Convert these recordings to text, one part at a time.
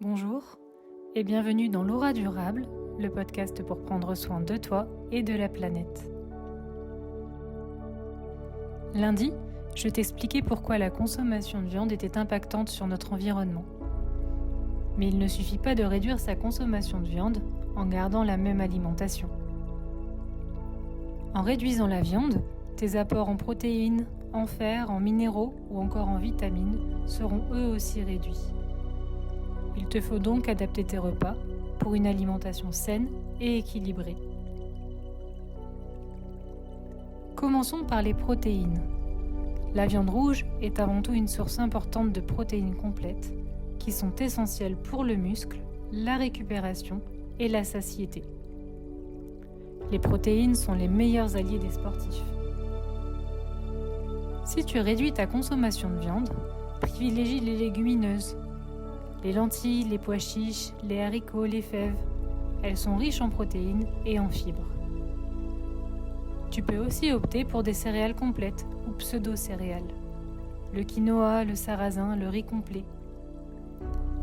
Bonjour et bienvenue dans l'Aura Durable, le podcast pour prendre soin de toi et de la planète. Lundi, je t'expliquais pourquoi la consommation de viande était impactante sur notre environnement. Mais il ne suffit pas de réduire sa consommation de viande en gardant la même alimentation. En réduisant la viande, tes apports en protéines, en fer, en minéraux ou encore en vitamines seront eux aussi réduits. Il te faut donc adapter tes repas pour une alimentation saine et équilibrée. Commençons par les protéines. La viande rouge est avant tout une source importante de protéines complètes qui sont essentielles pour le muscle, la récupération et la satiété. Les protéines sont les meilleurs alliés des sportifs. Si tu réduis ta consommation de viande, privilégie les légumineuses. Les lentilles, les pois chiches, les haricots, les fèves, elles sont riches en protéines et en fibres. Tu peux aussi opter pour des céréales complètes ou pseudo-céréales. Le quinoa, le sarrasin, le riz complet.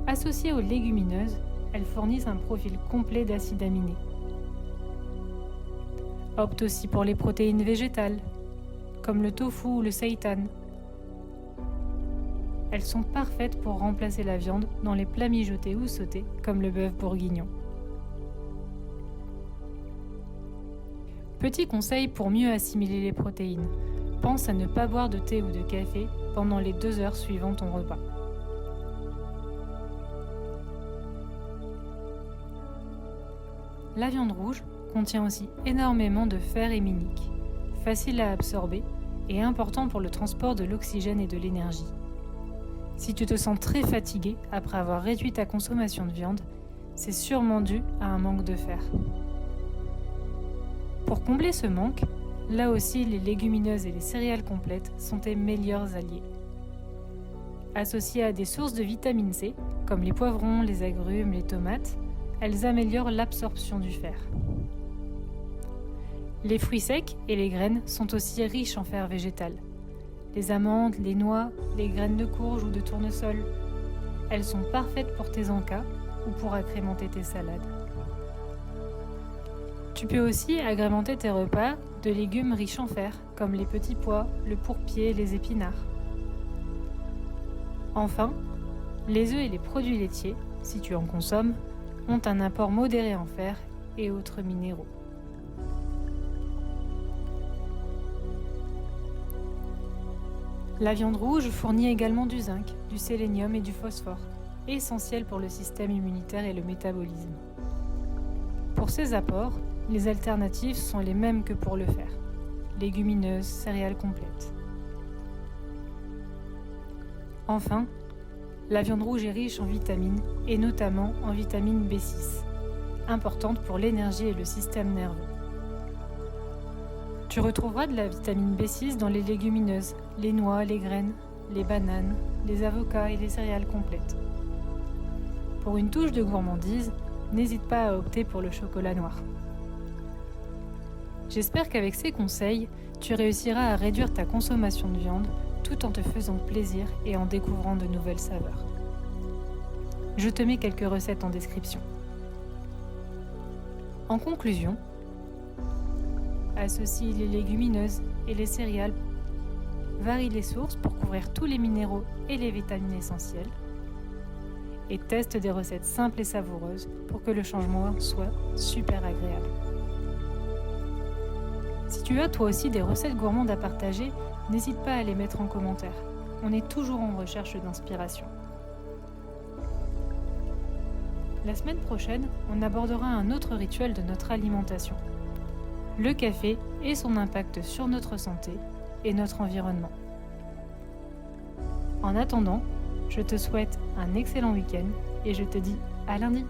Associées aux légumineuses, elles fournissent un profil complet d'acides aminés. Opte aussi pour les protéines végétales, comme le tofu ou le seitan. Elles sont parfaites pour remplacer la viande dans les plats mijotés ou sautés, comme le bœuf bourguignon. Petit conseil pour mieux assimiler les protéines. Pense à ne pas boire de thé ou de café pendant les 2 heures suivant ton repas. La viande rouge contient aussi énormément de fer héminique, facile à absorber et important pour le transport de l'oxygène et de l'énergie. Si tu te sens très fatigué après avoir réduit ta consommation de viande, c'est sûrement dû à un manque de fer. Pour combler ce manque, là aussi les légumineuses et les céréales complètes sont tes meilleurs alliés. Associées à des sources de vitamine C, comme les poivrons, les agrumes, les tomates, elles améliorent l'absorption du fer. Les fruits secs et les graines sont aussi riches en fer végétal. Les amandes, les noix, les graines de courge ou de tournesol. Elles sont parfaites pour tes encas ou pour agrémenter tes salades. Tu peux aussi agrémenter tes repas de légumes riches en fer, comme les petits pois, le pourpier et les épinards. Enfin, les œufs et les produits laitiers, si tu en consommes, ont un apport modéré en fer et autres minéraux. La viande rouge fournit également du zinc, du sélénium et du phosphore, essentiels pour le système immunitaire et le métabolisme. Pour ces apports, les alternatives sont les mêmes que pour le fer. Légumineuses, céréales complètes. Enfin, la viande rouge est riche en vitamines, et notamment en vitamine B6, importante pour l'énergie et le système nerveux. Tu retrouveras de la vitamine B6 dans les légumineuses, les noix, les graines, les bananes, les avocats et les céréales complètes. Pour une touche de gourmandise, n'hésite pas à opter pour le chocolat noir. J'espère qu'avec ces conseils, tu réussiras à réduire ta consommation de viande tout en te faisant plaisir et en découvrant de nouvelles saveurs. Je te mets quelques recettes en description. En conclusion, associe les légumineuses et les céréales. Varie les sources pour couvrir tous les minéraux et les vitamines essentielles. Et teste des recettes simples et savoureuses pour que le changement soit super agréable. Si tu as toi aussi des recettes gourmandes à partager, n'hésite pas à les mettre en commentaire. On est toujours en recherche d'inspiration. La semaine prochaine, on abordera un autre rituel de notre alimentation. Le café et son impact sur notre santé et notre environnement. En attendant, je te souhaite un excellent week-end et je te dis à lundi.